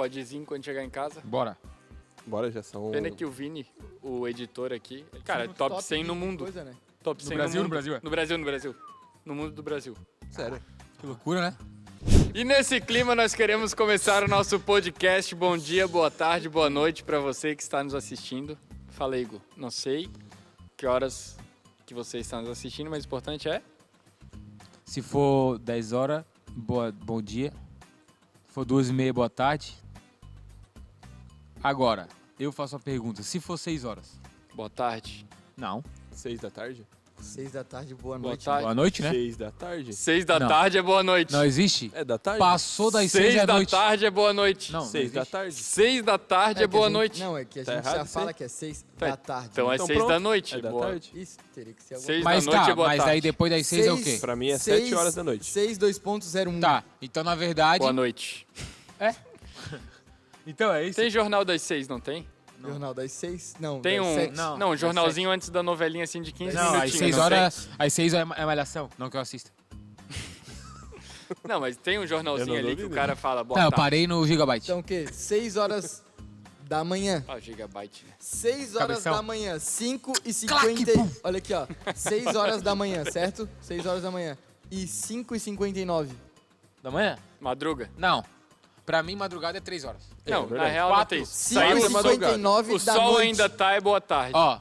codezinho quando chegar em casa. Bora. Bora, já são... Pena que o Vini, o editor aqui, cara, é top 100 no mundo. Coisa, né? Top 100 Brasil, no mundo. no Brasil, é? No Brasil. No mundo do Brasil. Sério. Que loucura, né? E nesse clima nós queremos começar o nosso podcast. Bom dia, boa tarde, boa noite pra você que está nos assistindo. Fala aí, Igor. Não sei que horas que você está nos assistindo, mas o importante é... Se for 10 horas, bom dia. Se for 2h30, boa tarde. Agora, eu faço a pergunta. Se for 6 horas? Boa tarde. Não. 6 da tarde? 6 da tarde, boa Boa noite. tarde. Boa noite, né? 6 da tarde? 6 da Não. tarde é boa noite. Não existe? É da tarde? Passou das 6 6 é da noite. tarde é boa noite. Não, 6 da existe. tarde? 6 da tarde é que a boa gente- noite. Não, é que a Tá gente já errado isso aí? fala que é 6 Tá, da tarde. Então é Então 6 da pronto. noite. É da boa. tarde? Isso, teria que ser alguma 6 Mas da noite tá, é boa mas tarde. aí depois das 6 é o quê? Pra mim é 7 horas da noite. 6:2.01. Tá, então na verdade... Boa noite. Então é isso. Tem jornal das 6, não tem? Jornal das 6? Não, Tem das um... 7. Não. Não, um jornalzinho antes da novelinha assim de 15 Não, minutinhos. às 6 não horas... Às 6 é malhação, não que eu assista. tem? Não, mas tem um jornalzinho Eu não ali que o duvido. cara fala boa Não, eu tarde. parei no Gigabyte. Então o quê? 6 horas da manhã. Ah, gigabyte, né? 6 horas Cabeção. da manhã, 5h50. Claque, pum. Olha aqui, ó. 6 horas da manhã, certo? 6 horas da manhã. E 5h59. Da manhã? Madruga. Não. Pra mim, madrugada é 3 horas. Não, na verdade. real não Quatro. tem isso. Saiu, 5h59 o da sol noite. ainda tá, é boa tarde. Ó.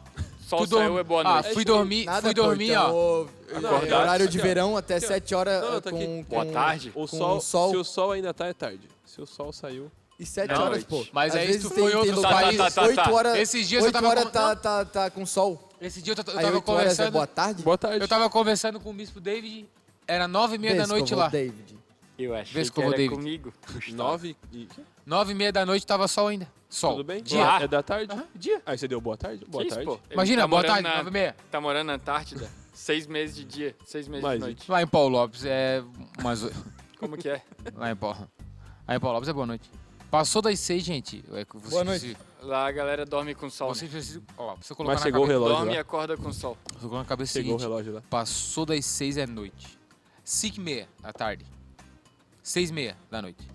Sol tu dorme- saiu, é boa Ah, noite. fui dormir, Nada, ó. Então, Acordado. horário de Aqui, ó. verão até 7 horas Não, tá aqui. com... Boa tarde. O Com sol, sol. se o sol ainda tá, é tarde. Se o sol saiu... E 7 Não, horas, noite. pô. Mas Às aí vezes tu tem, foi em tem outros lugares, países. 8 horas, Esses dias eu 8 tava horas com- tá com sol. Esse dia eu Aí tava 8 horas é conversando. boa tarde? Boa tarde. Eu tava conversando com o Bispo David. Era 9h30 da noite lá. David. Eu achei Vê se que eu vou, era David. comigo. 9 e... 9h30 da noite tava sol ainda. Sol. Tudo bem? Dia. Ah. É da tarde? Aham, dia. Aí você deu boa tarde? Boa Que isso, tarde. pô? Ele Imagina, tá boa morando tarde, na- 9h30. Tá morando na Antártida. 6 meses de dia, 6 meses Mas, de noite. Lá em Paulo Lopes é umas... Como que é? Lá em Paulo Lopes é boa noite. Passou das 6, gente. É que vocês Boa noite. precisam- Lá a galera dorme com sol. Vocês precisam... Ó, você colocar Mas na chegou o cabeça... relógio Dorme e lá. acorda com sol. Você colocar na cabeça o Chegou o seguinte. relógio lá. Passou das 6 é noite. 5h30 da tarde. 6h30 da noite.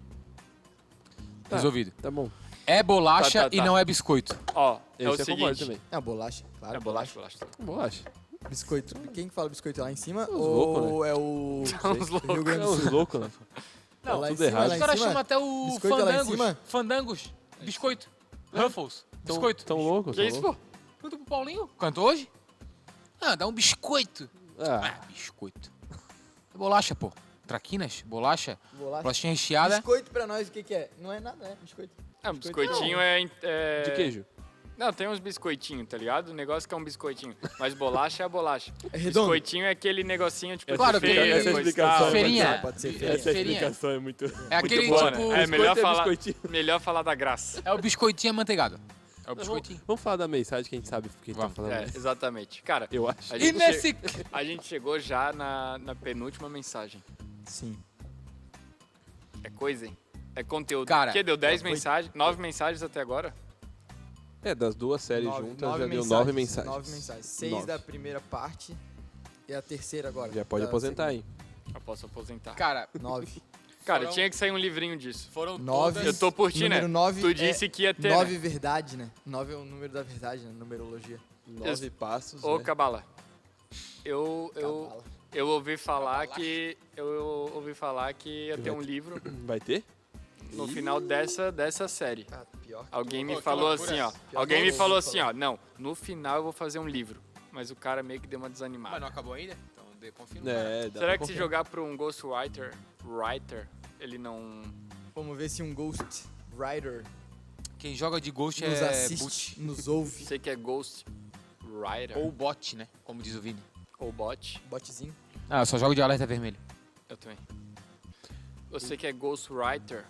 Tá. Resolvido. Tá bom. É bolacha Tá, tá, e tá. não é biscoito. Ó, é o Esse eu concordo seguinte. também. É a bolacha, claro. É bolacha, bolacha. Bolacha. Biscoito. Quem que fala biscoito lá em cima? Os Ou loucos, é o Uns loucos. Rio Grande É do uns Sul? loucos, né? É lá em tudo cima, errado. lá Os em caras cima? chamam até o Biscoito lá em Fandangos. cima? Fandangos. Biscoito. Ruffles. Biscoito. Tão loucos? Que isso, pô? Tudo pro Paulinho. Cantou hoje? Ah, dá um biscoito. Ah, Ah, biscoito. É bolacha, pô. Traquinas, bolacha, Bolacha. bolachinha recheada. Biscoito pra nós, o que que é? Não é nada, né? Biscoito. Ah, biscoitinho é... de queijo. Não, tem uns biscoitinhos, tá ligado? O negócio que é um biscoitinho. Mas bolacha é a bolacha. É redondo. Biscoitinho é aquele negocinho, tipo, Claro de que feira, essa coisa e explicação tal. é Feirinha. Pode ser É, feirinha. Essa feirinha. explicação é muito... É aquele boa, tipo... né? É melhor Biscoito falar, biscoitinho. melhor falar da graça. É o biscoitinho amanteigado. É o biscoitinho. Vamos falar da mensagem que a gente sabe o que a gente tá Vamos. falando. É, né? exatamente. Cara, Eu acho. a E gente, nesse... a gente chegou já na penúltima mensagem. Sim. É coisa, hein? É conteúdo. Cara, que deu 10 foi- mensagens, 9 mensagens até agora? É, das duas séries juntas já deu 9 9 mensagens. mensagens. 6 9. da primeira parte e a terceira agora. Já pode da aposentar, hein? Eu posso aposentar. Cara, segunda. 9. Cara, foram- tinha que sair um livrinho disso. foram 9. todas... Eu tô por ti, né? Número 9 Tu disse que ia ter, 9 né? verdade, né? 9 é o número da verdade, né? Numerologia. 9 passos, Ô, né? Cabala, eu Cabala. ouvi falar Cabalacha. que... Eu ouvi falar que ia ter um livro Vai ter? no final dessa série. Ah, pior. Alguém me Pô, que falou loucura. assim, ó. Pior Alguém que me eu falou ouvi assim, ó. Não, no final eu vou fazer um livro. Mas o cara meio que deu uma Mas desanimada. não acabou ainda? Então, confirma. É, dá Será pra que se confiar. jogar pra um ghostwriter, ele não... Vamos ver se um Ghost Rider Quem joga de Ghost nos é assiste, boot. nos ouve. Sei que é ghost writer Ou bot, né? Como diz o Vini. ou bot. Botzinho. Ah, eu só jogo de alerta vermelho. Eu também. Você que é ghostwriter,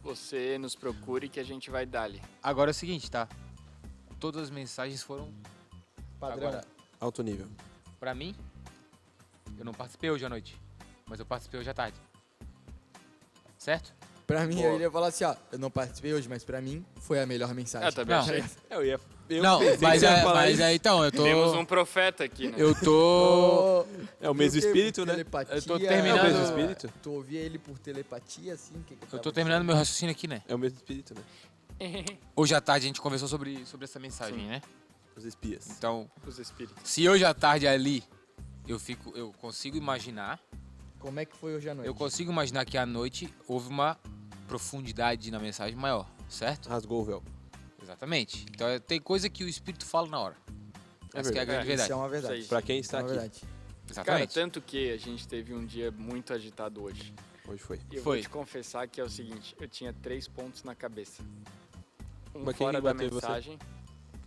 você nos procure que a gente vai dar-lhe. Agora é o seguinte, tá? Todas as mensagens foram... Padrão. Agora, Alto nível. pra mim, eu não participei hoje à noite. Mas eu participei hoje à tarde. Certo? Pra mim, Boa. eu ia falar assim, ó. Eu não participei hoje, mas pra mim foi a melhor mensagem. Eu também Não. achei. Eu ia Não, pensei que mas, você ia falar isso. então, eu tô... Temos um profeta aqui, né? Eu tô... É o mesmo espírito, né? Telepatia, Eu tô É o terminando- mesmo espírito? Tu ouvia ele por telepatia, assim? Que Eu tô terminando meu raciocínio aqui, né? É o mesmo espírito, né? Hoje à tarde a gente conversou sobre essa mensagem, Sim. né? Os espias. Então, Os espíritos. se hoje à tarde ali eu consigo imaginar, Como é que foi hoje à noite? eu consigo imaginar que à noite houve uma profundidade na mensagem maior, certo? Rasgou o véu. Exatamente. Então tem coisa que o espírito fala na hora. Essa que é a grande É, verdade. Isso é uma verdade. Isso aí. Pra quem Isso está é uma aqui. verdade. Cara, Exatamente. tanto que a gente teve um dia muito agitado hoje. Hoje foi. E eu Foi. vou te confessar que é o seguinte, eu tinha 3 pontos na cabeça. Um Mas quem fora da bateu em você? mensagem,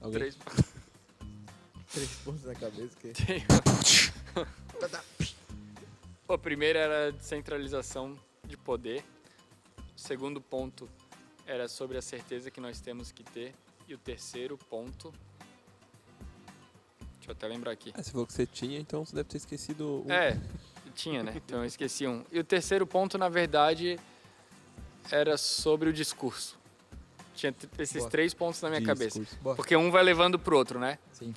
Alguém? 3 3 pontos na cabeça. Que... O primeiro era a descentralização de poder. O segundo ponto era sobre a certeza que nós temos que ter. E o terceiro ponto... Deixa eu até lembrar aqui. Ah, você falou que você tinha, então você deve ter esquecido um. É, tinha, né? Então eu esqueci um. E o terceiro ponto, na verdade, era sobre o discurso. Tinha esses Boa. 3 pontos na minha cabeça. Discurso. Boa. Porque um vai levando pro outro, né? Sim.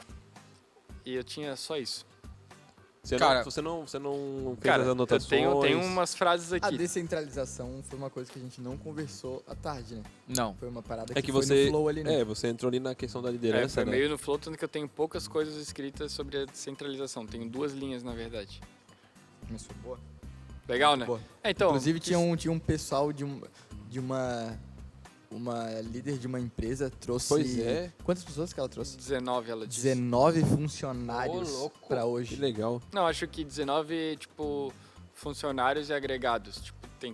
E eu tinha só isso. Cara, Você não fez Cara, as eu anotações. tenho umas frases A aqui. descentralização foi uma coisa que a gente não conversou à tarde, né? Não. Foi uma parada que, É que foi você. no flow ali, né? É, você entrou ali na questão da É, liderança, foi né? meio no flow, tanto que eu tenho poucas coisas escritas sobre a descentralização. Tenho 2 linhas, na verdade. Mas foi boa. Legal, né? Boa. É, então, Inclusive tinha um pessoal de uma líder de uma empresa trouxe... Pois é. Quantas pessoas que ela trouxe? 19 ela disse. 19 funcionários Ô, louco. pra Que hoje. legal. Não, acho que 19, tipo, funcionários e agregados. Tipo, Teve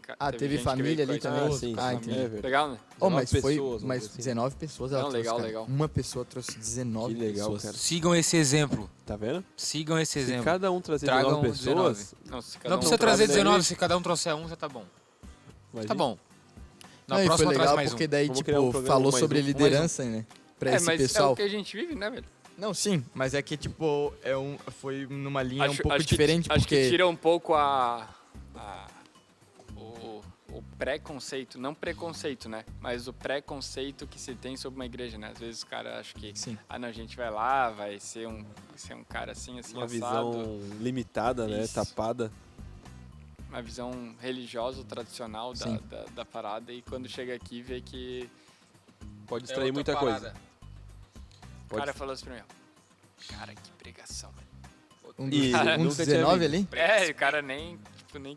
gente que família veio ali com a também? esposa, sim, com a Ah, sim. família. entendi. É, velho. Legal, né? Oh, 19 mas foi, pessoas, vamos mas dizer assim. 19 pessoas ela Não, trouxe, legal, cara. legal. Uma pessoa trouxe 19 Que legal, pessoas. cara. Sigam esse exemplo. Tá vendo? Sigam esse Se exemplo. cada um trazer Tragam 19 pessoas, Não, se cada Não um precisa traz trazer traz 19, ele. se cada um trouxer um, já tá bom. imagina. Tá bom. Na Não, e foi próxima traz legal mais porque um. daí, Vamos tipo, criar um programa falou mais sobre um, mais um. liderança, né? Pra É, esse mas é pessoal. o que a gente vive, né, velho? Não, sim, mas é que, tipo, foi numa linha um pouco acho diferente, que, acho que porque... tira um pouco o preconceito, não preconceito, né? Mas o preconceito que se tem sobre uma igreja, né? Às vezes os caras acham que, Sim. não, a gente vai lá, vai ser um cara assim, Uma assado. visão limitada, né? Isso. Tapada. Uma visão religiosa, tradicional Sim. da parada. E quando chega aqui, vê que Pode É distrair outra muita parada. coisa. o Pode- cara falou assim pra mim, ó, cara, que pregação, velho. Um E dos, nunca um dos tinha 19 visto. ali? É, o cara nem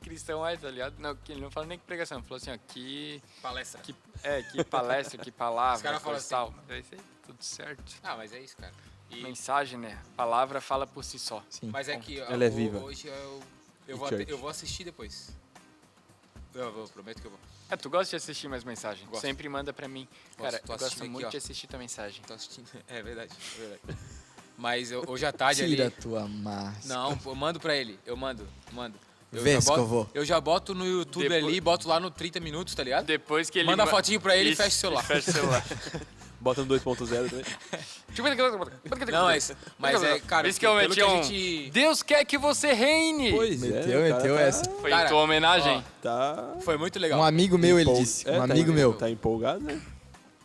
cristão é, tá ligado? Não, ele não fala nem que pregação, ele falou assim, ó, Palestra. que palestra, que palavra, Os caras falam coisa e tal. Mas isso aí, tudo certo. Ah, mas é isso, cara. E- Mensagem, né? A palavra fala por si só. Sim. Mas é que Ela é viva. hoje eu E vou, church. eu vou assistir depois. Eu vou, prometo que eu vou. Tu gosta de assistir mais mensagem? Gosto. Sempre manda pra mim. Gosto, Cara, tô eu gosto assistindo aqui, muito ó. de assistir tua mensagem. Tô assistindo. É verdade, é verdade. Mas hoje à tarde Tira ali... tua máscara. Não, pô, eu mando pra ele. Eu mando. Vescovo. Eu já boto no YouTube Depois- ali, boto lá no 30 minutos, tá ligado? Depois que ele... Manda a fotinho pra ele e Isso, fecha o celular. Fecha o celular. Bota no 2.0 também. Não, mas é, cara, Isso que eu pelo meti que a um... gente... Deus quer que você reine! Pois Meteu, é. o cara meteu tá- essa. Foi Cara, em tua homenagem. Tá. Foi muito legal. Um amigo meu, ele empol- disse. É, Um tá amigo em- meu. Tá empolgado, né?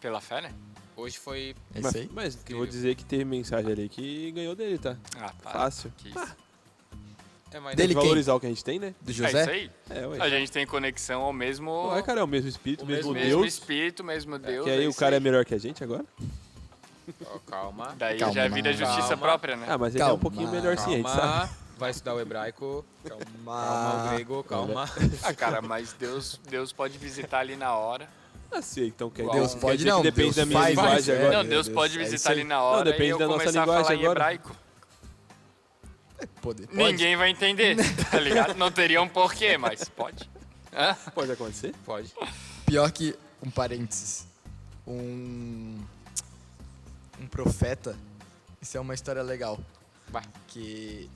Pela fé, né? Hoje foi... É Mas, isso aí? mas eu Incrível. vou dizer que teve mensagem ali que ganhou dele, tá? Ah, para. Fácil. Que isso. É, mas Dele Tem que quem? valorizar o que a gente tem, né? Do É José? isso aí. É, ué. A gente tem conexão ao mesmo... Ué, cara, é o mesmo espírito, o mesmo mesmo Deus. espírito, mesmo Deus. Que aí o isso cara é melhor que a gente agora? Ó, calma. Daí Calma, já vira justiça calma. própria, né? Ah, mas ele é um Calma, pouquinho melhor sim, a gente sabe. Calma. Vai estudar o hebraico. Calma, o grego, calma. Ah, cara, mas Deus pode visitar ali na hora. Ah, sim, então quer Deus quer pode dizer não, que depende Deus da minha faz, linguagem é. agora. Não, Deus pode é visitar isso aí. ali na hora Não, depende e eu da nossa começar a linguagem falar em agora. hebraico. Pode. Ninguém vai entender, tá ligado? Não teria um porquê, mas pode. Hã? Pode acontecer? Pode. Pior que, um parênteses, um profeta, isso é uma história legal, Vai. que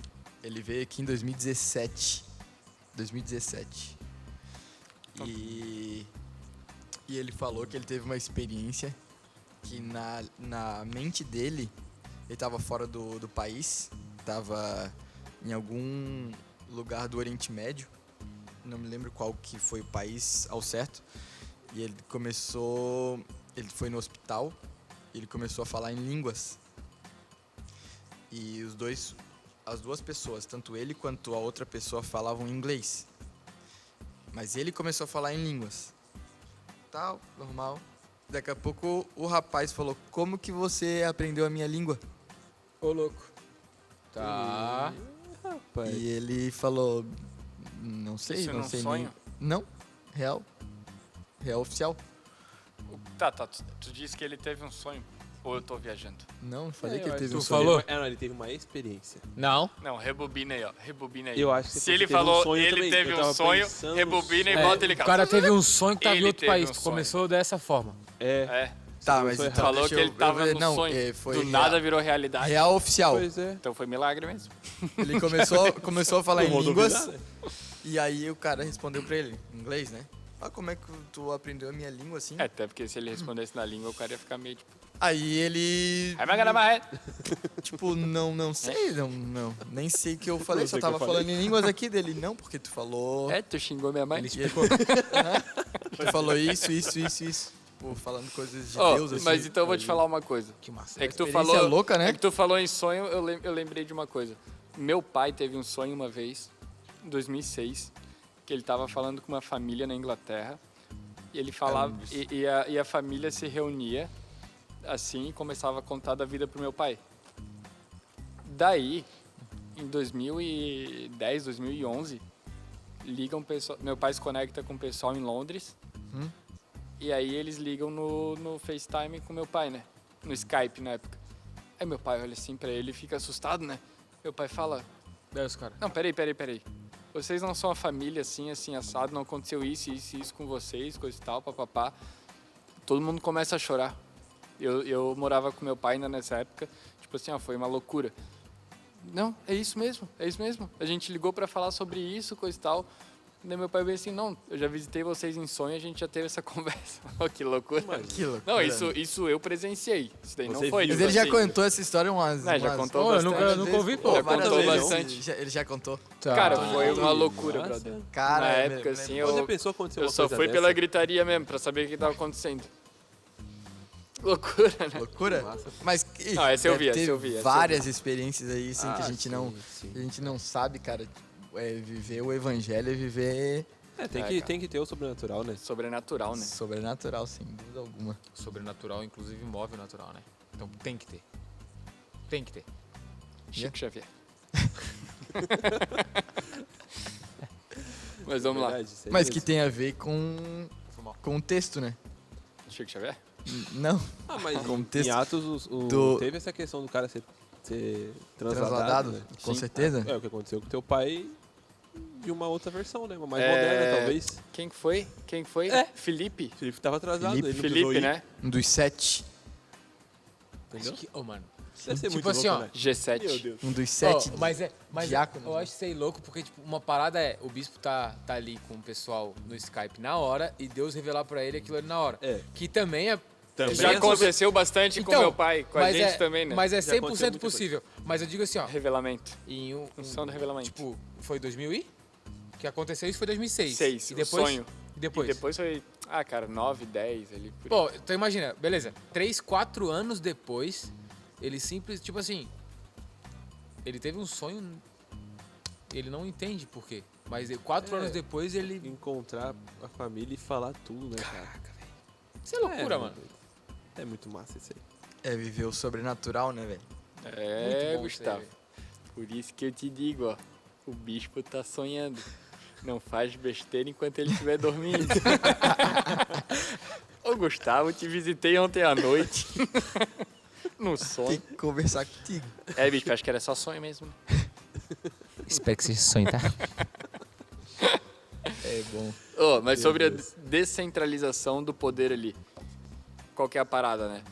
ele veio aqui em 2017, e ele falou que ele teve uma experiência que na mente dele, ele estava fora do país, estava em algum lugar do Oriente Médio, não me lembro qual que foi o país ao certo, e ele foi no hospital ele começou a falar em línguas. E as duas pessoas, tanto ele quanto a outra pessoa, falavam inglês. Mas ele começou a falar em línguas. Tal, normal. Daqui a pouco o rapaz falou: como que você aprendeu a minha língua? Ô, louco. Tá. Rapaz. E ele falou: não sei, Isso não num sei sonho? nem. Não, real. Real oficial. Tá, tu disse que ele teve um sonho. Ou eu tô viajando? Não, falei É, que eu ele teve tu um sonho. falou? Não, ele teve uma experiência. Não. Não, rebobina aí, ó. Rebobina aí. Eu acho que Se você ele teve um falou, sonho ele também, teve eu um tava sonho, pensando no rebobina e sonho. bota ele O cara teve um sonho que tava em Ele outro teve país. um Tu sonho. começou dessa forma. É. Tá, Você mas começou então Falou deixa que eu- ele tava eu ver- no não, sonho. foi Do nada virou realidade. real oficial. Pois é. Então foi milagre mesmo. Ele começou a falar Não em vou línguas. duvidar, né? E aí o cara respondeu pra ele, em inglês, né? Ah, como é que tu aprendeu a minha língua assim? É, até porque se ele respondesse na língua, o cara ia ficar meio tipo... Aí ele, tipo, não sei, não, nem sei o que eu falei, Não só sei o que eu tava falei. falando em línguas aqui dele. Não, porque tu falou, É, tu xingou minha mãe? Ele E ele- tu falou isso. Pô, falando coisas de Ó, Deus, assim. mas então eu vou te falar uma coisa. Que massa. É que tu Experiência falou... louca, né? É que tu falou em sonho, eu lembrei de uma coisa. Meu pai teve um sonho uma vez, em 2006, que ele tava falando com uma família na Inglaterra. E ele falava... E a família se reunia, assim, e começava a contar da vida pro meu pai. Daí, em 2010, 2011, ligam pessoal, meu pai se conecta com o pessoal em Londres. E aí eles ligam no FaceTime com meu pai, né? No Skype na época. Aí meu pai olha assim pra ele e fica assustado, né? Meu pai fala: Daí os caras. não, peraí. Vocês não são a família assim, assado, não aconteceu isso com vocês, coisa e tal, papapá. Todo mundo começa a chorar. Eu morava com meu pai ainda nessa época, tipo assim, ó, foi uma loucura. Não, é isso mesmo. A gente ligou pra falar sobre isso, coisa e tal. Daí meu pai veio assim, não, eu já visitei vocês em sonho, a gente já teve essa conversa. Oh, que loucura. Que loucura. Não, isso eu presenciei. Isso daí não Você foi. viu. Mas tipo ele já assim, contou essa história umas... Né, já umas- contou Pô, eu bastante. nunca vezes, ouvi, pô. Já várias contou vezes. bastante. Ele já contou. Tá. Cara, foi uma Nossa. loucura, brother. Cara, Na eu época, me assim, lembro. Quando eu, a pessoa aconteceu eu uma só coisa fui dessa, pela gritaria mesmo, pra saber o que estava acontecendo. Loucura, né? Loucura? Massa. Mas Não, essa eu deve vi, ter essa eu vi, essa eu várias experiências aí, assim, que Ah, a gente não... sim. A gente não sabe, cara. É viver o evangelho é viver É, cara. tem que ter o sobrenatural, né? Sobrenatural, né? sobrenatural, sem dúvida alguma. Sobrenatural, inclusive móvel natural, né? Então tem que ter. Tem que ter. Chico Xavier. Mas vamos lá. Verdade, isso aí Mas mesmo. que tem a ver com o texto, né? Chico Xavier? Não. Ah, mas contexto em Atos do- teve essa questão do cara ser Transladado, transladado, né? com Sim. certeza. É o que aconteceu com teu pai de uma outra versão, né? Uma mais É, moderna, talvez. Quem que foi? Quem que foi? É. Felipe. Felipe tava atrasado, Felipe. ele não precisou Felipe, ir, né? Um dos 7. Entendeu? Acho que, ô, mano. Deve ser Tipo muito assim, louco, ó, né? G7. Meu Deus. Um dos 7. Ó, mas diáconos, eu né? acho isso aí louco porque, tipo, uma parada é o bispo tá ali com o pessoal no Skype na hora e Deus revelar pra ele aquilo ali na hora. É. Que também é. Também Já é aconteceu bastante com Então, meu pai, com a mas gente é, também, né? Mas é Já aconteceu 100% muita possível. Mas eu digo assim, ó. Revelamento. Em Função do revelamento. Tipo, foi 2000 e? Que aconteceu isso foi 2006. Seis, E o depois, sonho. E depois? E depois foi, cara, 9, 10 ali. Por aí. Pô, então imagina, beleza. 3, 4 anos depois, ele simples, tipo assim. Ele teve um sonho. Ele não entende por quê. Mas 4 É. anos depois ele. Encontrar a família e falar tudo, né, cara? Isso é loucura, mano. É muito massa isso aí. É viver o sobrenatural, né, velho? É, Muito bom isso aí, Gustavo. velho. Por isso que eu te digo, ó. O bispo tá sonhando. Não faz besteira enquanto ele estiver dormindo. Ô, Gustavo, te visitei ontem à noite. No Tem sonho. que conversar contigo. É, bicho, acho que era só sonho mesmo. Espero que seja sonho, tá? É bom. Ô, mas Meu sobre a Deus. descentralização do poder ali. Qual que é a parada, né?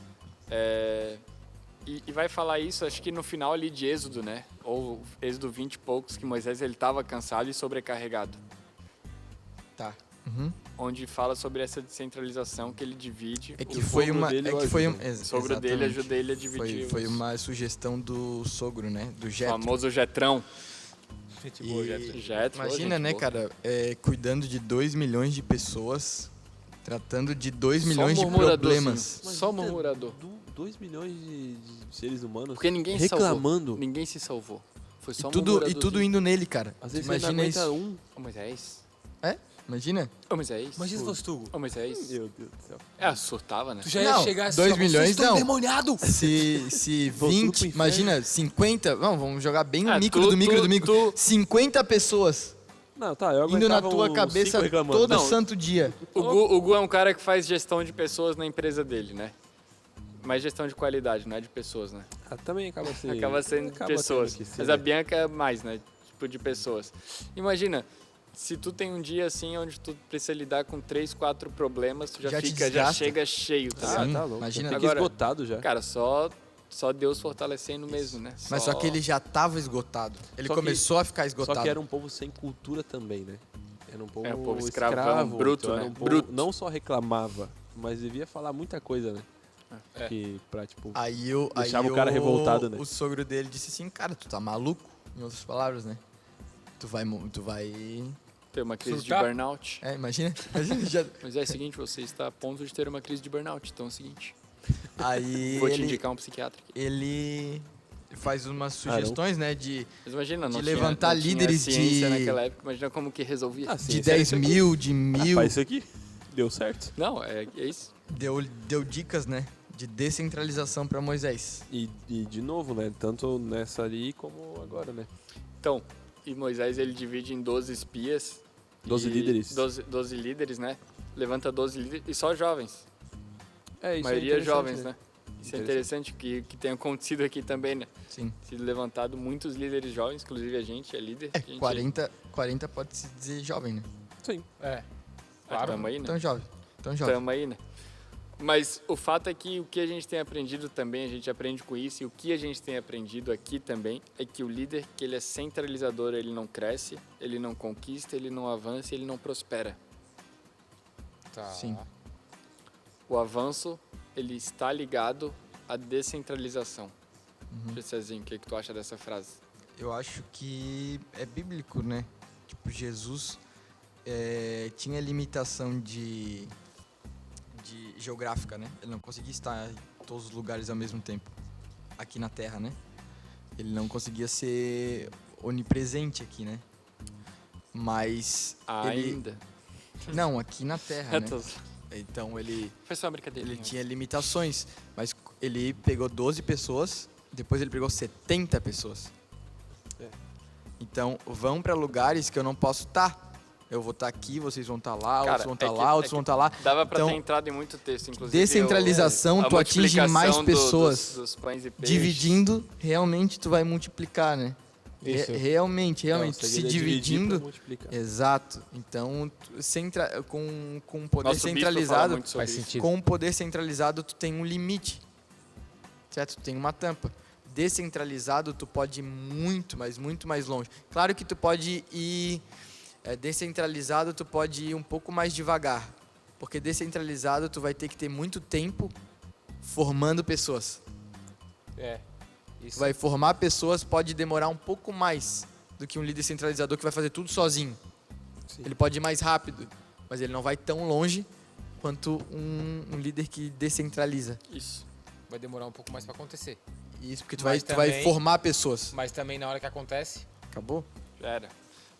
E vai falar isso, acho que no final ali de Êxodo, né? Ou Êxodo 20 e poucos, que Moisés ele estava cansado e sobrecarregado. Tá. Uhum. Onde fala sobre essa descentralização que ele divide. É que O foi sogro uma. dele É o que foi ajuda. O sogro dele exatamente. ajuda ele a dividir. Foi os- uma sugestão do sogro, né? Do O Jetro. famoso Jetrão. Gente E- boa, Jetro. Jetro, Imagina, gente né, boa. cara, cuidando de 2 milhões de pessoas, tratando de 2 Só milhões de murmurador, problemas. sim. Só murmurador. 2 milhões de seres humanos Porque ninguém se salvou. reclamando. Ninguém se salvou. Foi E só tudo indo nele, cara. Às vezes Imagina você isso. não aguenta Ô Moisés. Imagina. Ô Moisés. Imagina se fosse tu. Ô Moisés. Meu Deus do céu. Surtava, né? Tu já ia Não, chegar assim, 2 ó, milhões vocês estão não. endemoniado. Se Vou tudo pro 20, inferno. imagina, 50, vamos jogar bem Ah, no micro tu- do micro tu- do micro. tu- 50 pessoas Não, tá, eu indo na aguentava tua uns cabeça 5 reclamando. todo Não. santo dia. O Gu é um cara que faz gestão de pessoas na empresa dele, né? Mas gestão de qualidade, não é de pessoas, né? Ah, também acaba sendo. Acaba sendo de pessoas. tendo que ser, Mas a né? Bianca é mais, né? Tipo, de pessoas. Imagina, se tu tem um dia assim onde tu precisa lidar com 3, 4 problemas, tu Já te já desgasta. chega cheio, tá Ah, ligado? Sim, tá louco. imagina. Tem que Agora- esgotado já. Cara, só Deus fortalecendo mesmo, né? Mas só que ele já tava esgotado. Ele Só que- começou a ficar esgotado. Só que era um povo sem cultura também, né? Era um povo, É, um povo escravão, escravo, bruto, então era né? um povo Bruto. não só reclamava, mas devia falar muita coisa, né? É. Que pra, tipo... Aí Deixava o cara revoltado, né? O sogro dele disse assim, cara, tu tá maluco? Em outras palavras, né? Tu vai... Tem uma crise Surtar? de burnout. Imagina. Já... Mas é o seguinte, você está a ponto de ter uma crise de burnout. Então é o seguinte, Aí vou te ele, indicar um psiquiatra aqui. ele faz umas sugestões, né, de Mas imagina, não de tinha, levantar não tinha líderes ciência de- naquela época. Imagina como que resolvia. Ah, sim, de esse era 10 isso aqui. mil, de 1000. Faz isso aqui. Deu certo. Não, é isso. Deu dicas, né, de descentralização para Moisés. E de novo, né? Tanto nessa ali como agora, né? Então, e Moisés ele divide em 12 espias. 12 e- líderes. 12 líderes, né? Levanta 12 líderes e só jovens. É, A isso maioria é interessante, jovens, né? Isso é interessante que tenha acontecido aqui também, né? Sim. Sido levantado muitos líderes jovens, inclusive a gente é líder. A gente 40 pode se dizer jovem, né? Sim. É. Claro. Tamo aí, né? Tão jovem. Tão jovem. Tamo aí, né? Mas o fato é que o que a gente tem aprendido também, a gente aprende com isso, e o que a gente tem aprendido aqui também, é que o líder, que ele é centralizador, ele não cresce, ele não conquista, ele não avança, ele não prospera. Tá. Sim. O avanço, ele está ligado à descentralização. Cezinho, o que tu acha dessa frase? Eu acho que é bíblico, né? Tipo, Jesus tinha limitação de geográfica, né? Ele não conseguia estar em todos os lugares ao mesmo tempo. Aqui na Terra, né? Ele não conseguia ser onipresente aqui, né? Mas Ainda. não, aqui na Terra, né? Tô- Então ele Foi só uma brincadeira. Ele tinha limitações, mas ele pegou 12 pessoas, depois ele pegou 70 pessoas. É. Então, vão para lugares que eu não posso estar. Eu vou estar aqui, vocês vão estar lá, Cara, outros vão estar é que- lá, é outros que vão estar lá. Dava pra Então, ter entrado em muito texto, inclusive. descentralização, a tu atinge mais multiplicação pessoas. dos pães e peixes. Dividindo, realmente tu vai multiplicar, né? Isso. Realmente, É, o se segredo é dividir dividindo. pra multiplicar. Exato. Então, com um poder Nosso bispo fala centralizado, muito sobre Faz isso. sentido. com o poder centralizado, tu tem um limite, certo? Tu tem uma tampa. Descentralizado, tu pode ir muito, mas muito mais longe. Claro que tu pode ir... descentralizado, tu pode ir um pouco mais devagar. Porque descentralizado, tu vai ter que ter muito tempo formando pessoas. É. Tu Isso. vai formar pessoas, pode demorar um pouco mais do que um líder centralizador que vai fazer tudo sozinho. Sim. Ele pode ir mais rápido, mas ele não vai tão longe quanto um líder que descentraliza. Isso. Vai demorar um pouco mais pra acontecer. Isso, porque tu Mas vai também- formar pessoas. Mas também na hora que acontece, Acabou? Já era.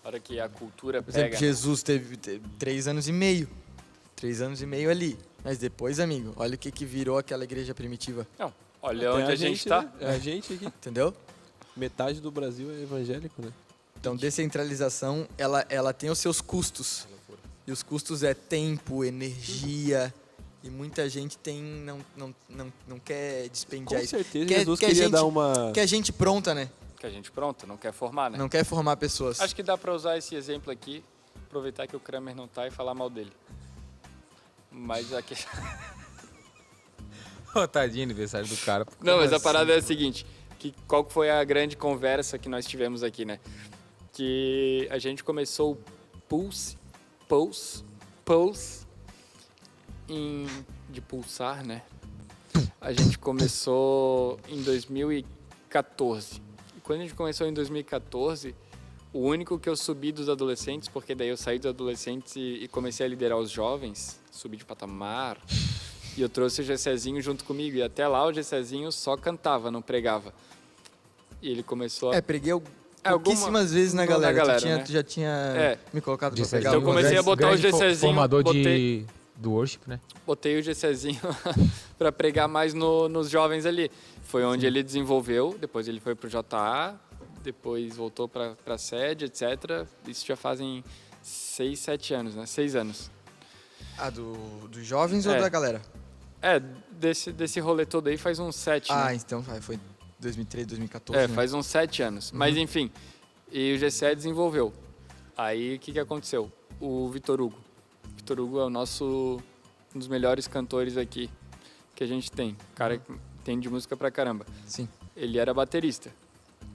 A hora que a cultura Por exemplo, pega. Jesus teve 3 anos e meio. 3 anos e meio ali. Mas depois, amigo, olha o que virou aquela igreja primitiva. Não, olha Até onde a gente tá. né? É a gente aqui. Entendeu? Metade do Brasil é evangélico, né? Então, descentralização, ela tem os seus custos. E os custos é tempo, energia. E muita gente não quer despendiar Com isso. certeza Quer- Jesus quer queria gente- dar uma... Quer gente pronta, né? Que a gente pronto, não quer formar, né? Não quer formar pessoas. Acho que dá pra usar esse exemplo aqui, aproveitar que o Kramer não tá e falar mal dele. Mas aqui. Ô, tadinho, aniversário do cara. Não, mas a assim? parada é a seguinte, que qual que foi a grande conversa que nós tivemos aqui, né? Que a gente começou o Pulse de pulsar, né? A gente começou em 2014. E quando a gente começou em 2014, o único que eu subi dos adolescentes, porque daí eu saí dos adolescentes e comecei a liderar os jovens, subi de patamar, E eu trouxe o Gessezinho junto comigo. E até lá o Gessezinho só cantava, não pregava. E ele começou a... Preguei alguma- pouquíssimas vezes na galera. né? Tu já tinha É. me colocado pra Gessezinho, pegar Então eu comecei a botar o grande Gessezinho, formador botei- do worship, né? Botei o Gessezinho para pregar mais nos jovens ali. Foi onde ele desenvolveu, depois ele foi pro JA, depois voltou para a sede, etc. Isso já fazem 6, 7 anos, né? 6 anos. Ah, dos jovens ou É. da galera? Desse rolê todo aí faz uns 7, Ah, né? então foi 2013, 2014, né? Faz uns 7 anos. Mas enfim, e o GCE desenvolveu. Aí o que aconteceu? O Vitor Hugo. Vitor Hugo é um dos melhores cantores aqui que a gente tem. Cara que entende música pra caramba. Sim. Ele era baterista.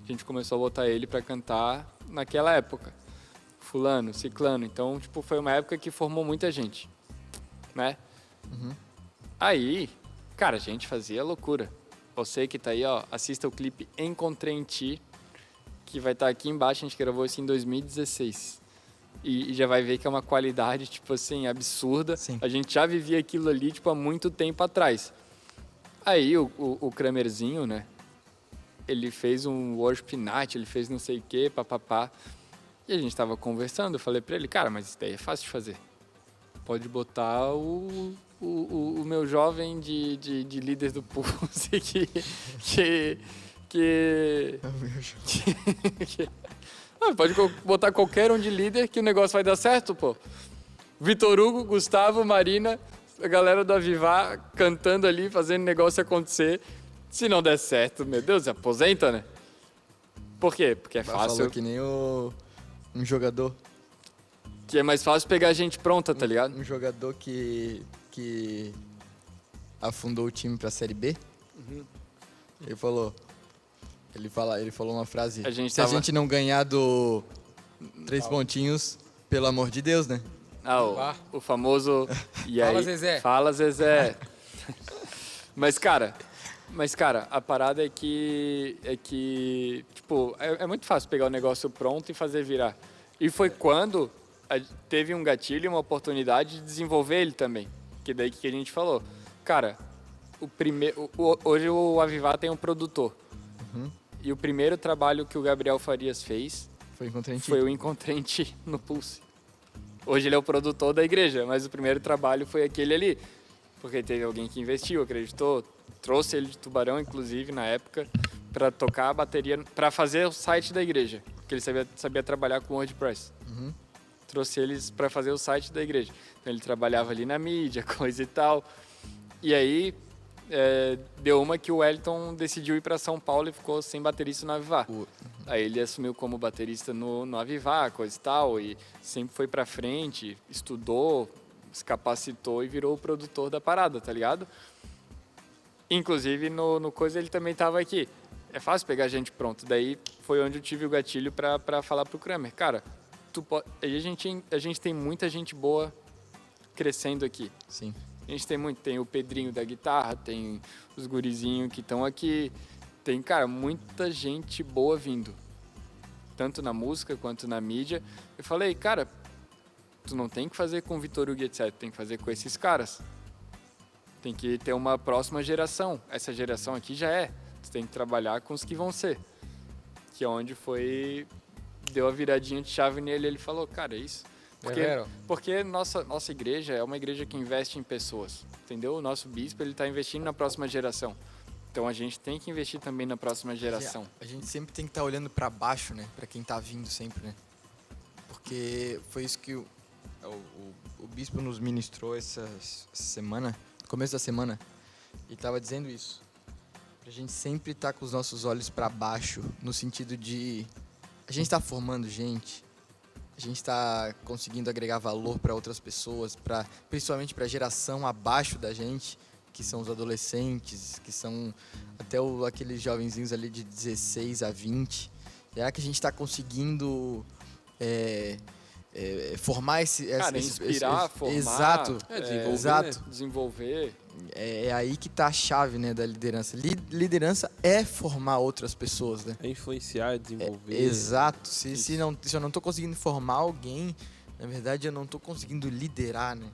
A gente começou a botar ele pra cantar naquela época. Fulano, ciclano. Então, tipo, foi uma época que formou muita gente, né? Aí, cara, a gente fazia loucura. Você que tá aí, ó, assista o clipe Encontrei em Ti, que vai estar aqui embaixo. A gente gravou isso em 2016. E já vai ver que é uma qualidade, tipo assim, absurda. Sim. A gente já vivia aquilo ali, tipo, há muito tempo atrás. Aí o Kramerzinho, né? Ele fez um worship night, ele fez não sei o quê, papapá. E a gente tava conversando, eu falei pra ele, cara, mas isso daí é fácil de fazer. Pode botar o meu jovem de líder do Pulse pode botar qualquer um de líder que o negócio vai dar certo, pô. Vitor Hugo, Gustavo, Marina, a galera do Avivar cantando ali, fazendo o negócio acontecer. Se não der certo, meu Deus, aposenta, né? Por quê? Porque é fácil. Falou que nem um jogador. Que é mais fácil pegar gente pronta, tá ligado? Um jogador que afundou o time pra Série B. Ele falou uma frase. Se a gente não ganhar do 3 pontinhos, pelo amor de Deus, né? O famoso... E Fala, aí, Zezé. Fala, Zezé. Mas, cara, a parada é que tipo, é muito fácil pegar o negócio pronto e fazer virar. E foi quando teve um gatilho, uma oportunidade de desenvolver ele também. Que daí que a gente falou. Cara, hoje o Avivar tem um produtor. E o primeiro trabalho que o Gabriel Farias fez foi o Encontrei em Ti no Pulse. Hoje ele é o produtor da igreja, mas o primeiro trabalho foi aquele ali. Porque teve alguém que investiu, acreditou, trouxe ele de Tubarão, inclusive, na época, para tocar a bateria, para fazer o site da igreja, porque ele sabia trabalhar com WordPress. Trouxe eles para fazer o site da igreja. Então ele trabalhava ali na mídia, coisa e tal. E aí deu uma que o Wellington decidiu ir para São Paulo e ficou sem baterista no Avivar. Aí ele assumiu como baterista no Avivar, coisa e tal, e sempre foi para frente, estudou, se capacitou e virou o produtor da parada, tá ligado? Inclusive, no coisa ele também tava aqui. É fácil pegar gente pronto. Daí foi onde eu tive o gatilho para falar pro Kramer. Cara, a gente tem muita gente boa crescendo aqui. Sim. A gente tem o Pedrinho da guitarra, tem os gurizinhos que estão aqui. Tem, cara, muita gente boa vindo. Tanto na música quanto na mídia. Eu falei, cara, tu não tem que fazer com o Vitor Hugo, etc. Tem que fazer com esses caras. Tem que ter uma próxima geração. Essa geração aqui já é. Tu tem que trabalhar com os que vão ser. Que é onde deu a viradinha de chave nele. Ele falou, cara, é isso. Porque nossa igreja é uma igreja que investe em pessoas. Entendeu? O nosso bispo, ele tá investindo na próxima geração. Então a gente tem que investir também na próxima geração. A gente sempre tem que estar olhando para baixo, né? Para quem tá vindo sempre, né? Porque foi isso que o bispo nos ministrou essa semana, no começo da semana, e estava dizendo isso. Pra gente sempre estar com os nossos olhos para baixo, no sentido de a gente tá formando gente, a gente tá conseguindo agregar valor para outras pessoas, principalmente para a geração abaixo da gente, que são os adolescentes, que são até aqueles jovenzinhos ali de 16 a 20. É que a gente está conseguindo formar inspirar, formar, exato, desenvolver, exato. né? Desenvolver. É aí que tá a chave, né, da liderança. Liderança é formar outras pessoas, né? É influenciar, desenvolver. Exato. Se eu não tô conseguindo formar alguém, na verdade eu não tô conseguindo liderar, né?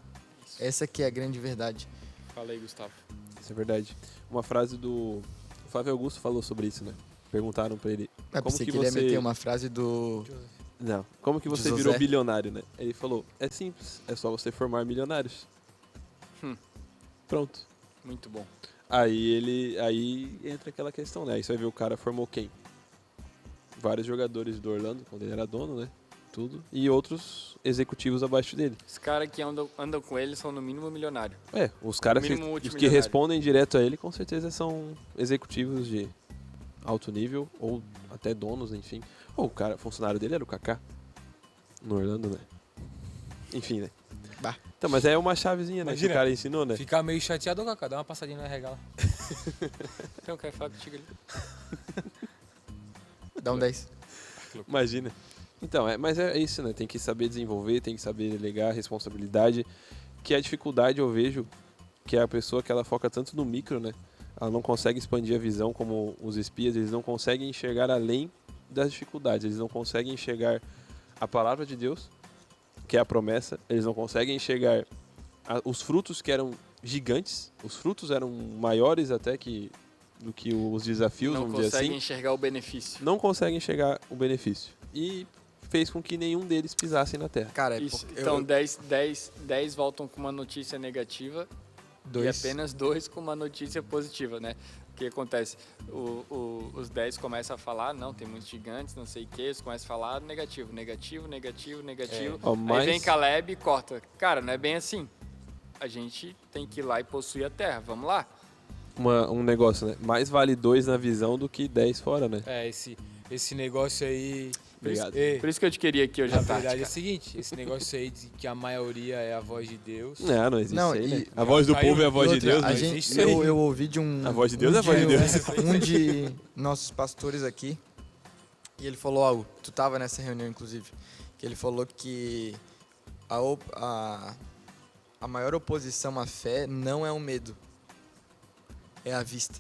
Essa que é a grande verdade. Fala aí, Gustavo. Isso é verdade. Uma frase do... O Flávio Augusto falou sobre isso, né? Perguntaram pra ele... Eu pensei que ele ia meter uma frase do... Não, como que você José. virou bilionário, né? Ele falou, é simples, é só você formar milionários. Pronto. Muito bom. Aí entra aquela questão, né? Aí você vai ver o cara formou quem? Vários jogadores do Orlando, quando ele era dono, né? Tudo. E outros executivos abaixo dele. Os caras que andam com ele são no mínimo milionários. Os caras No mínimo os que multimilionário. respondem direto a ele, com certeza são executivos de alto nível, ou até donos, enfim. Ou o cara, funcionário dele era o Kaká, no Orlando, né? Enfim, né? Bah. Então, mas é uma chavezinha, né? Que Imagina. o cara ensinou, né? Ficar meio chateado, ô Kaká, dá uma passadinha na regala. Então, quero falar contigo ali. Dá um 10. Imagina. Então, mas é isso, né? Tem que saber desenvolver, tem que saber delegar a responsabilidade. Que a dificuldade eu vejo que é a pessoa que ela foca tanto no micro, né? Ela não consegue expandir a visão como os espias, eles não conseguem enxergar além das dificuldades, eles não conseguem enxergar a palavra de Deus, que é a promessa, eles não conseguem enxergar os frutos que eram gigantes, os frutos eram maiores até do que os desafios, Não vamos dizer consegue assim. enxergar o benefício. Não conseguem enxergar o benefício. E fez com que nenhum deles pisassem na terra. Cara, Isso. porque Então, 10 voltam com uma notícia negativa e dois. apenas 2 com uma notícia positiva, né? O que acontece? Os 10 começam a falar, não, tem muitos gigantes, não sei o que, eles começam a falar negativo. Ó, Aí vem Caleb e corta. Cara, não é bem assim. A gente tem que ir lá e possuir a terra, vamos lá? Um negócio, né? Mais vale 2 na visão do que 10 fora, né? É, esse negócio aí... Obrigado. Por isso que eu te queria aqui hoje Na à tarde, verdade é o cara. seguinte, esse negócio aí de que a maioria é a voz de Deus... Não existe Não, isso aí, né? e- A voz do Caiu- povo é a voz de outra, Deus, a né? gente, existe isso aí. eu ouvi de um... A voz de Deus é a voz de Deus. Um de nossos pastores aqui, e ele falou algo, tu tava nessa reunião, inclusive, que ele falou que a maior oposição à fé não é o medo, é a vista.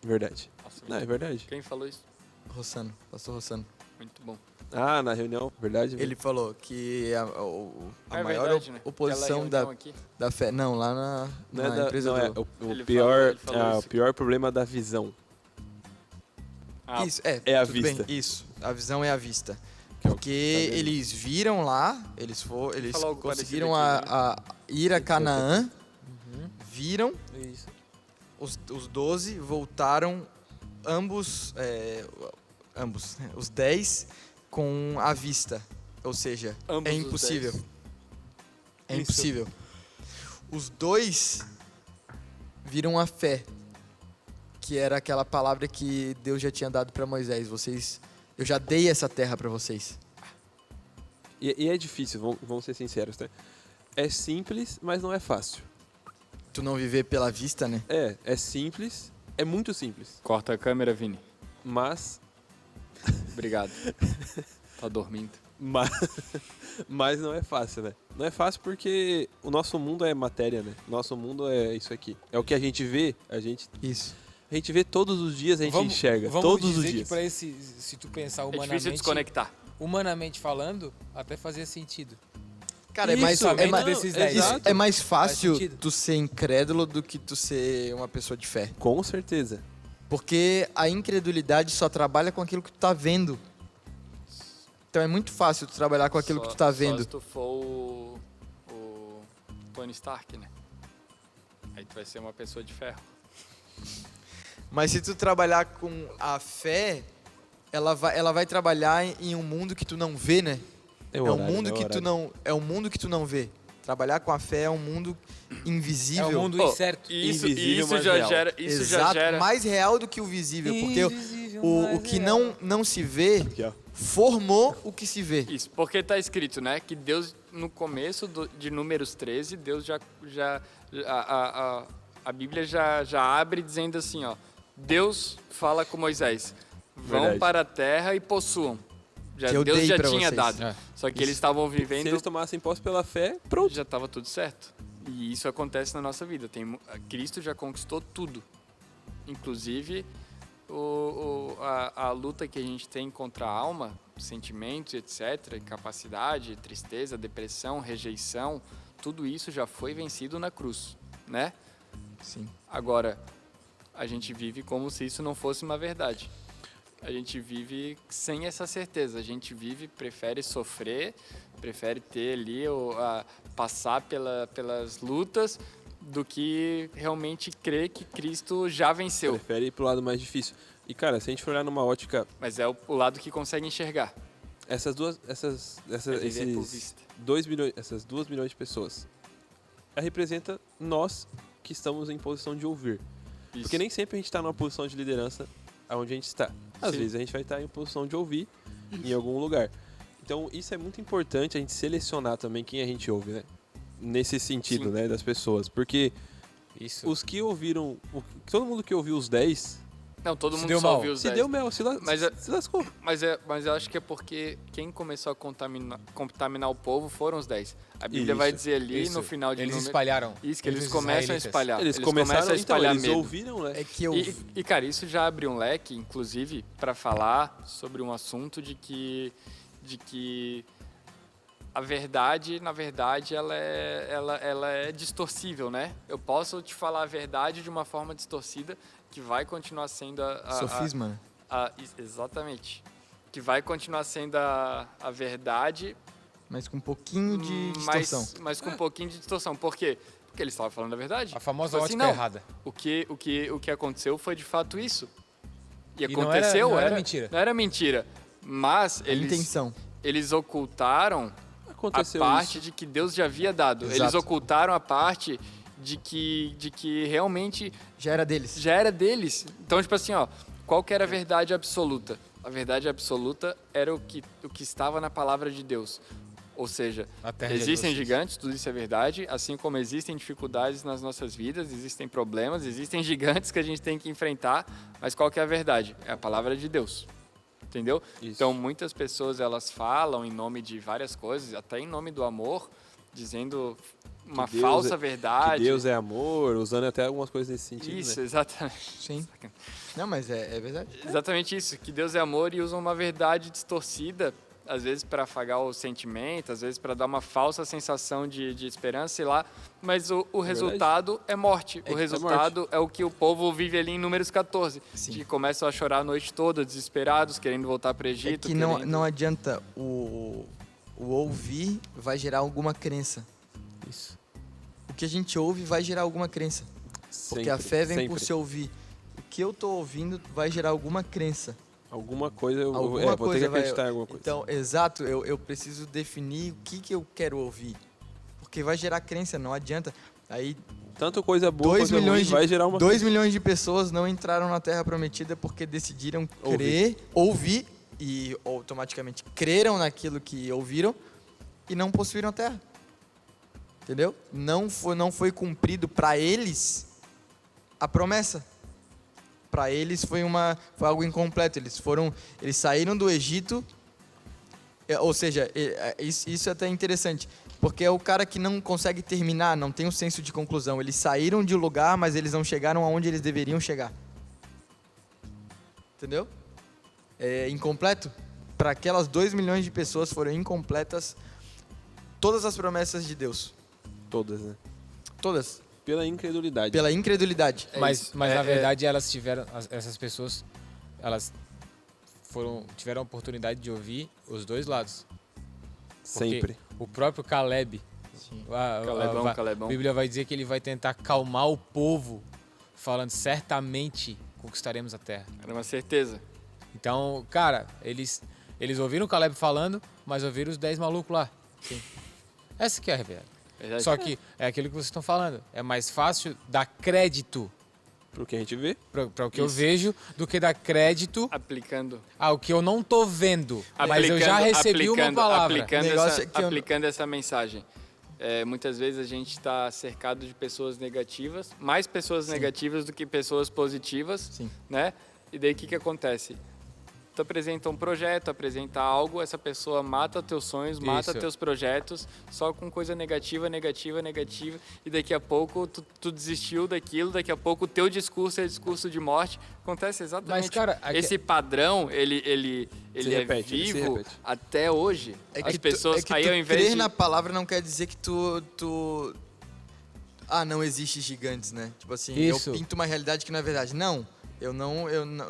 Verdade. Nossa, Não, é verdade. Quem falou isso? Rossano, pastor Rossano. Muito bom. Ah, na reunião, verdade. Ele falou que a É maior verdade, né? oposição Aquela reunião aqui. da fé... Não, lá não é na da, empresa não, é do... Ele pior, falou o isso. pior problema da visão. Ah, Isso, é a tudo bem, vista. isso, a visão é a vista. Que é o que Porque tá vendo. eles viram lá, eles Falar algo conseguiram parecido ir a Canaã, viram, Isso. os 12 voltaram, ambos, os 10 com a vista. Ou seja, Ambos é os impossível. 10. É Isso. impossível. Os 2 viram a fé, que era aquela palavra que Deus já tinha dado para Moisés. Eu já dei essa terra para vocês. E é difícil, vamos ser sinceros, tá? É simples, mas não é fácil. Tu não viver pela vista, né? É simples, é muito simples. Corta a câmera, Vini. Mas Obrigado. Tá dormindo. mas não é fácil, né? Não é fácil porque o nosso mundo é matéria, né? Nosso mundo é isso aqui. É o que a gente vê, a gente Isso. vê todos os dias, a gente enxerga. Vamos Todos os dizer dias. que pra se tu pensar É difícil humanamente, desconectar. humanamente falando, até fazia sentido. Cara, Isso, é além mais, desses não, 10. exato. é mais fácil sentido. tu ser incrédulo do que tu ser uma pessoa de fé. Com certeza. Porque a incredulidade só trabalha com aquilo que tu tá vendo. Então é muito fácil tu trabalhar com aquilo que tu tá Só vendo. se tu for o Tony Stark, né? Aí tu vai ser uma pessoa de ferro. Mas se tu trabalhar com a fé, ela vai trabalhar em um mundo que tu não vê, né? É um mundo que tu não vê. Trabalhar com a fé é um mundo invisível. É um mundo Pô, incerto. Invisível, isso mas já real. gera. Isso já Exato, gera. mais real do que o visível. Porque Invisível, o mas que real. não se vê Aqui, ó. formou o que se vê. Isso, porque tá escrito, né? Que Deus, no começo de Números 13, Deus a Bíblia já abre dizendo assim, ó. Deus fala com Moisés, vão Verdade. para a terra e possuam. Que eu Deus dei já pra tinha vocês. dado. É. Só que eles estavam Se vivendo, eles tomassem posse pela fé, pronto. já estava tudo certo. E isso acontece na nossa vida. Cristo já conquistou tudo. Inclusive, a luta que a gente tem contra a alma, sentimentos, etc., incapacidade, tristeza, depressão, rejeição, tudo isso já foi vencido na cruz, né? Sim. Agora, a gente vive como se isso não fosse uma verdade. A gente vive sem essa certeza. A gente vive, prefere sofrer, prefere ter ali, passar pelas lutas, do que realmente crer que Cristo já venceu. Prefere ir pro lado mais difícil. E, cara, se a gente for olhar numa ótica, Mas é o lado que consegue enxergar. essas 2 milhões de pessoas, representa nós que estamos em posição de ouvir. Isso. Porque nem sempre a gente está numa posição de liderança onde a gente está. Às Sim. vezes a gente vai estar em posição de ouvir em algum lugar. Então isso é muito importante a gente selecionar também quem a gente ouve, né? Nesse sentido, Sim. né, das pessoas. Porque Isso. os que ouviram, todo mundo que ouviu os 10, Não, todo Se mundo deu só mal. ouviu os se 10. deu mel, se Mas lascou. Mas eu acho que é porque quem começou a contaminar o povo foram os 10. A Bíblia vai Isso, dizer ali Isso. no final de Eles Números- espalharam. Isso, que eles Os começam a israelitas. espalhar. Eles começam começaram, a espalhar então, eles medo. ouviram, né? É que eu... E, cara, isso já abre um leque, inclusive, para falar sobre um assunto de que a verdade, na verdade, ela é distorcível, né? Eu posso te falar a verdade de uma forma distorcida que vai continuar sendo Sofisma, né? exatamente. Que vai continuar sendo a verdade, Mas com um pouquinho de distorção. mas com um pouquinho de distorção. Por quê? Porque eles estavam falando a verdade. A famosa Tipo assim, ótica não, errada. O que aconteceu foi de fato isso. E não aconteceu, era mentira. Não era mentira. Mas A intenção. eles ocultaram Aconteceu a parte isso. de que Deus já havia dado. Exato. Eles ocultaram a parte de que realmente Já era deles. já era deles. Então, tipo assim, ó, qual que era a verdade absoluta? A verdade absoluta era o que estava na palavra de Deus. Ou seja, A terra de existem vocês. gigantes, tudo isso é verdade, assim como existem dificuldades nas nossas vidas, existem problemas, existem gigantes que a gente tem que enfrentar, mas qual que é a verdade? É a palavra de Deus. Entendeu? Isso. Então, muitas pessoas elas falam em nome de várias coisas, até em nome do amor, dizendo uma Deus falsa é- verdade. Que Deus é amor, usando até algumas coisas nesse sentido, Isso, né? exatamente. Sim. Não, mas é verdade. Exatamente isso, que Deus é amor e usa uma verdade distorcida, às vezes para afagar o sentimento, às vezes para dar uma falsa sensação de esperança, sei lá, mas o resultado é morte. O resultado é o que o povo vive ali em Números 14, Sim. que começam a chorar a noite toda, desesperados, querendo voltar para o É Egito. que não adianta o ouvir vai gerar alguma crença. Isso. O que a gente ouve vai gerar alguma crença. Porque a fé vem por sempre. se ouvir. O que eu tô ouvindo vai gerar alguma crença. Alguma coisa eu Alguma vou ter coisa que vai- acreditar em alguma coisa. Então, exato, eu preciso definir o que eu quero ouvir. Porque vai gerar crença, não adianta. Aí Tanto coisa boa 2 quanto milhões ruim de, vai gerar uma 2 milhões de pessoas não entraram na Terra Prometida porque decidiram crer, ouvir e automaticamente creram naquilo que ouviram e não possuíram a Terra. Entendeu? Não foi cumprido para eles a promessa. Para eles foi algo incompleto. Eles saíram do Egito, ou seja, isso é até interessante, porque é o cara que não consegue terminar, não tem um senso de conclusão. Eles saíram de um lugar, mas eles não chegaram aonde eles deveriam chegar. Entendeu? É incompleto. Para aquelas 2 milhões de pessoas foram incompletas todas as promessas de Deus. Todas, né? Todas. Pela incredulidade. Pela incredulidade. Mas na verdade elas tiveram, essas pessoas, elas tiveram a oportunidade de ouvir os dois lados. Porque Sempre. o próprio Caleb, Calebão. a Bíblia vai dizer que ele vai tentar acalmar o povo, falando certamente conquistaremos a terra. Era uma certeza. Então, cara, eles ouviram o Caleb falando, mas ouviram os 10 malucos lá. Sim. Essa que é a verdade. Verdade. Só que é aquilo que vocês estão falando. É mais fácil dar crédito Pro que a gente vê. para o que eu Isso. vejo do que dar crédito Aplicando. ao que eu não tô vendo. Mas eu já recebi uma palavra. Aplicando, Negócio é que eu- aplicando essa mensagem. Muitas vezes a gente está cercado de pessoas negativas, mais pessoas negativas do que pessoas positivas, Sim. né? E daí o que acontece? Tu apresenta um projeto, apresenta algo, essa pessoa mata teus sonhos, mata Isso. teus projetos, só com coisa negativa, e daqui a pouco tu desistiu daquilo, daqui a pouco o teu discurso é discurso de morte. Acontece exatamente. Mas, cara, esse padrão, ele repete, ele se vivo repete. até hoje. As pessoas, é que aí tu ao invés crer de... na palavra não quer dizer que tu não existe gigantes, né? Tipo assim, Isso. eu pinto uma realidade que não é verdade. Não,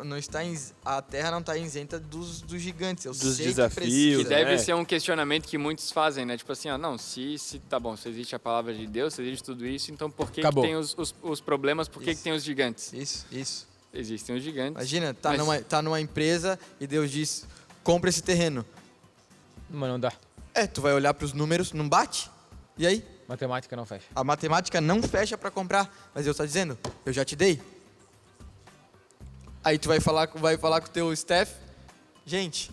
não está a Terra não está isenta dos gigantes. Eu Dos sei desafios, que precisa. Que deve né? ser um questionamento que muitos fazem, né? Tipo assim, não, se tá bom, se existe a palavra de Deus, se existe tudo isso, então por que Acabou. tem os problemas, por que Isso. tem os gigantes? Isso. Existem os gigantes. Imagina, Mas- tá numa empresa e Deus diz, compra esse terreno. Mas não dá. Tu vai olhar para os números, não bate? E aí? Matemática não fecha. A matemática não fecha para comprar, mas Deus está dizendo, eu já te dei. Aí tu vai falar com o teu staff, gente,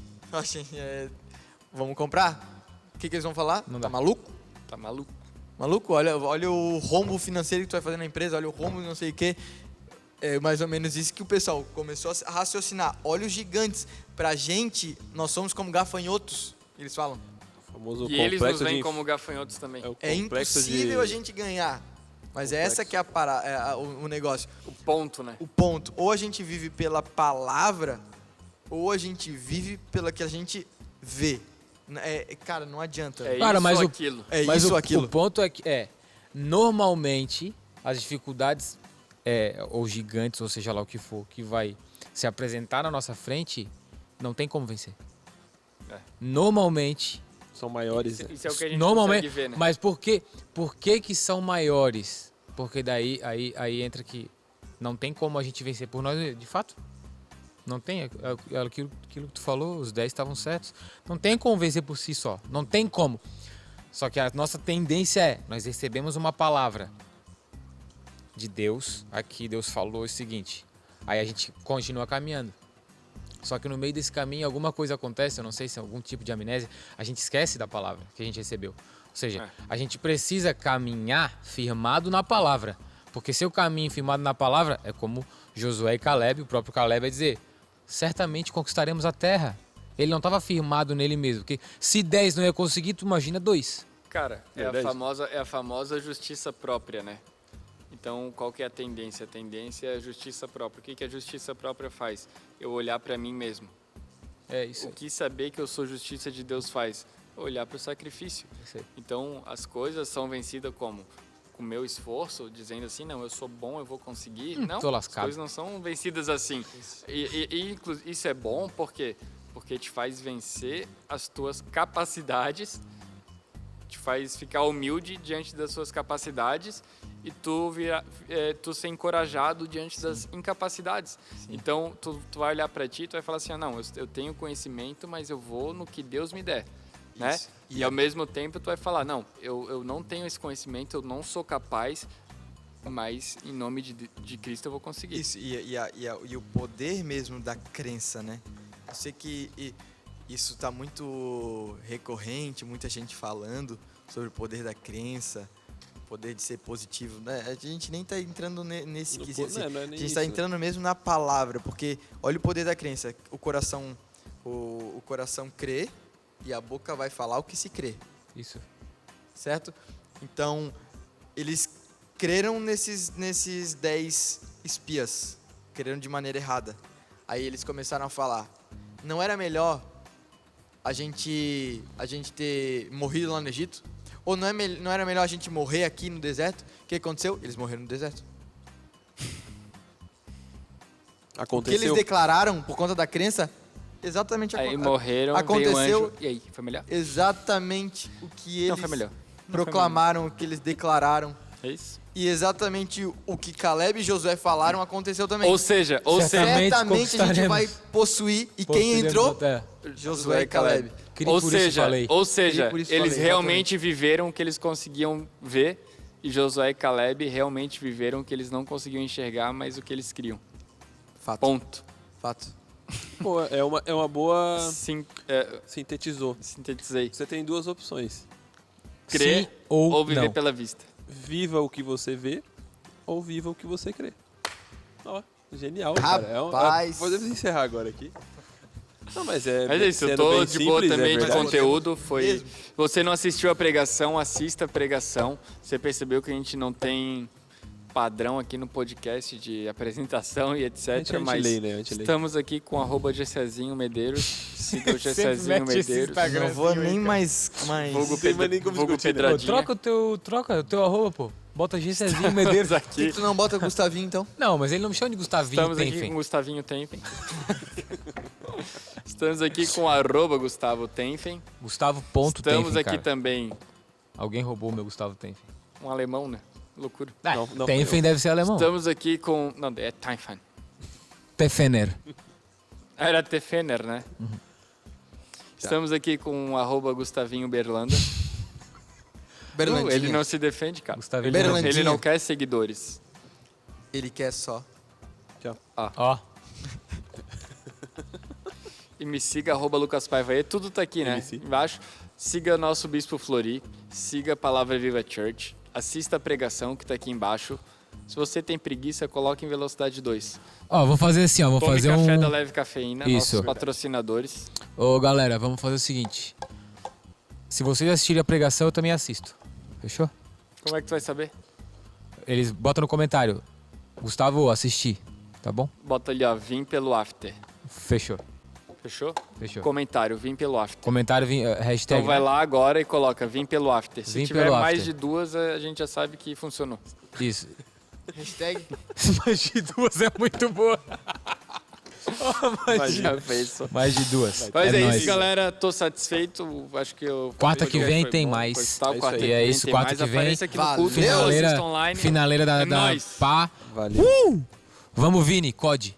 vamos comprar? O que eles vão falar? Não Tá dá. maluco? Tá maluco? Maluco, olha o rombo financeiro que tu vai fazer na empresa, olha o rombo não sei o quê. É mais ou menos isso que o pessoal começou a raciocinar. Olha os gigantes. Pra gente, nós somos como gafanhotos, eles falam. O famoso E eles nos complexo veem de... como gafanhotos também. o É complexo impossível de... a gente ganhar. Mas é essa que é o negócio. O ponto, né? O ponto. Ou a gente vive pela palavra, ou a gente vive pela que a gente vê. Cara, não adianta. É Cara, isso mas ou o- aquilo. É Mas isso o, ou aquilo. o ponto é que normalmente as dificuldades ou gigantes, ou seja lá o que for, que vai se apresentar na nossa frente, não tem como vencer. É. Normalmente, São maiores, né? Isso é o que a gente normalmente, consegue ver, né? mas por que que são maiores? Porque daí aí entra que não tem como a gente vencer por nós, de fato. Não tem, aquilo que tu falou, os 10 estavam certos. Não tem como vencer por si só, não tem como. Só que a nossa tendência nós recebemos uma palavra de Deus, aqui Deus falou o seguinte, aí a gente continua caminhando. Só que no meio desse caminho alguma coisa acontece, eu não sei se é algum tipo de amnésia, a gente esquece da palavra que a gente recebeu. Ou seja, a gente precisa caminhar firmado na palavra. Porque se eu caminho firmado na palavra, é como Josué e Caleb, o próprio Caleb vai dizer, certamente conquistaremos a terra. Ele não estava firmado nele mesmo, porque se 10 não ia conseguir, tu imagina 2. Cara, é Verdade. a famosa justiça própria, né? Então, qual que é a tendência? A tendência é a justiça própria. O que que a justiça própria faz? Eu olhar para mim mesmo. É isso. O que saber que eu sou justiça de Deus faz? Olhar para o sacrifício. Isso aí. Então, as coisas são vencidas como? Com o meu esforço, dizendo assim, não, eu sou bom, eu vou conseguir. Não, tô as lascado. coisas não são vencidas assim. Isso é bom porque te faz vencer as tuas capacidades, te faz ficar humilde diante das suas capacidades e tu ser encorajado diante das incapacidades. Então, tu vai olhar para ti e tu vai falar assim, não, eu tenho conhecimento, mas eu vou no que Deus me der. Né? Isso. E ao mesmo tempo tu vai falar, não, eu não tenho esse conhecimento, eu não sou capaz, mas em nome de Cristo eu vou conseguir. Isso, e o poder mesmo da crença, né? Eu sei que isso está muito recorrente, muita gente falando sobre o poder da crença, o poder de ser positivo, né? A gente nem está entrando nesse quesito. Não é nem A gente isso, está né? entrando mesmo na palavra, porque olha o poder da crença. O coração crê e a boca vai falar o que se crê. Isso. Certo? Então, eles creram nesses 10 espias, creram de maneira errada. Aí eles começaram a falar, não era melhor a gente ter morrido lá no Egito? Ou não era melhor a gente morrer aqui no deserto? O que aconteceu? Eles morreram no deserto. O que Aconteceu. eles declararam por conta da crença, exatamente Aí morreram, veio um aconteceu anjo, e aí, foi melhor? exatamente o que Não eles foi melhor. proclamaram, o que eles declararam. É isso? E exatamente o que Caleb e Josué falaram aconteceu também. Ou seja, Certamente certamente a gente conquistaremos. vai possuir. E quem Possuiremos entrou? a terra. Josué e Caleb. Por isso falei. Ou seja, Por isso eles falei, realmente viveram o que eles conseguiam ver e Josué e Caleb realmente viveram o que eles não conseguiam enxergar, mas o que eles criam. Fato. Ponto. Fato. Pô, é uma boa... Sintetizei. Sintetizei. Você tem duas opções. Crer Sim ou viver não. pela vista. Viva o que você vê ou viva o que você crê. Ó, genial, cara. Rapaz. Podemos encerrar agora aqui. Não, mas é isso, eu sendo tô bem de boa simples, também é de verdade. conteúdo. Foi. Mesmo. Você não assistiu a pregação, assista a pregação. Você percebeu que a gente não tem padrão aqui no podcast de apresentação e etc. A gente mas lê, né? A gente lê. estamos aqui com @Gessezinho Medeiros. Siga o Gessezinho mete esse Medeiros. Instagram. Não vou nem mais. Vulgo Não tem mais nem como vulgo discutir, né? Pô, Pedradinha. troca o teu arroba, pô. Bota Giselezinho Medeiros Por aqui. que tu não bota Gustavinho, então? Não, mas ele não me chama de Gustavinho Estamos aqui Tenfen. com Gustavinho Tenfen. Estamos aqui com @ Gustavo Tenfen. Gustavo ponto Estamos Tenfen, aqui cara. também Alguém roubou o meu Gustavo Tenfen. um alemão, né? Loucura. Não, não Tenfen foi eu. deve ser alemão. Estamos aqui com... Não, é Tenfen. Tefener. Era Tefener, né? Estamos aqui com @ Gustavinho Berlanda. Berlandinha. Ele não se defende, cara. Gustavinho. Berlandinha. Ele não quer seguidores. Ele quer só. Ó, E me siga, @ Lucas Paiva aí. Tudo tá aqui, né? MC. Embaixo. Siga nosso Bispo Flori. Siga a Palavra Viva Church. Assista a pregação que tá aqui embaixo. Se você tem preguiça, coloque em velocidade 2. ó, vou fazer assim, ó. Vou Tome fazer café um... da Leve Cafeína, Isso. nossos patrocinadores. Ô, galera, vamos fazer o seguinte. Se vocês assistirem a pregação, eu também assisto. Fechou? Como é que tu vai saber? Eles botam no comentário. Gustavo, assisti. Tá bom? Bota ali, ó, vim pelo after. Fechou. Fechou? Fechou. Comentário, vim pelo after. Comentário, hashtag. Então vai lá agora e coloca vim pelo after. Se Vim tiver pelo mais after. de 2, a gente já sabe que funcionou. Isso. Hashtag. Mais de 2 é muito boa. Mas já fez isso. Mais de 2. Mas é, nóis. isso, galera. Tô satisfeito. Acho que o Quarta que podcast vem foi tem bom. mais. Pois tá, É isso quarta aí. que E é vem isso, tem quarta mais. que vem. Apareça aqui no Valeu. culto, assista Finaleira, online. finaleira É da nóis. pá. Valeu. Vamos, Vini, COD.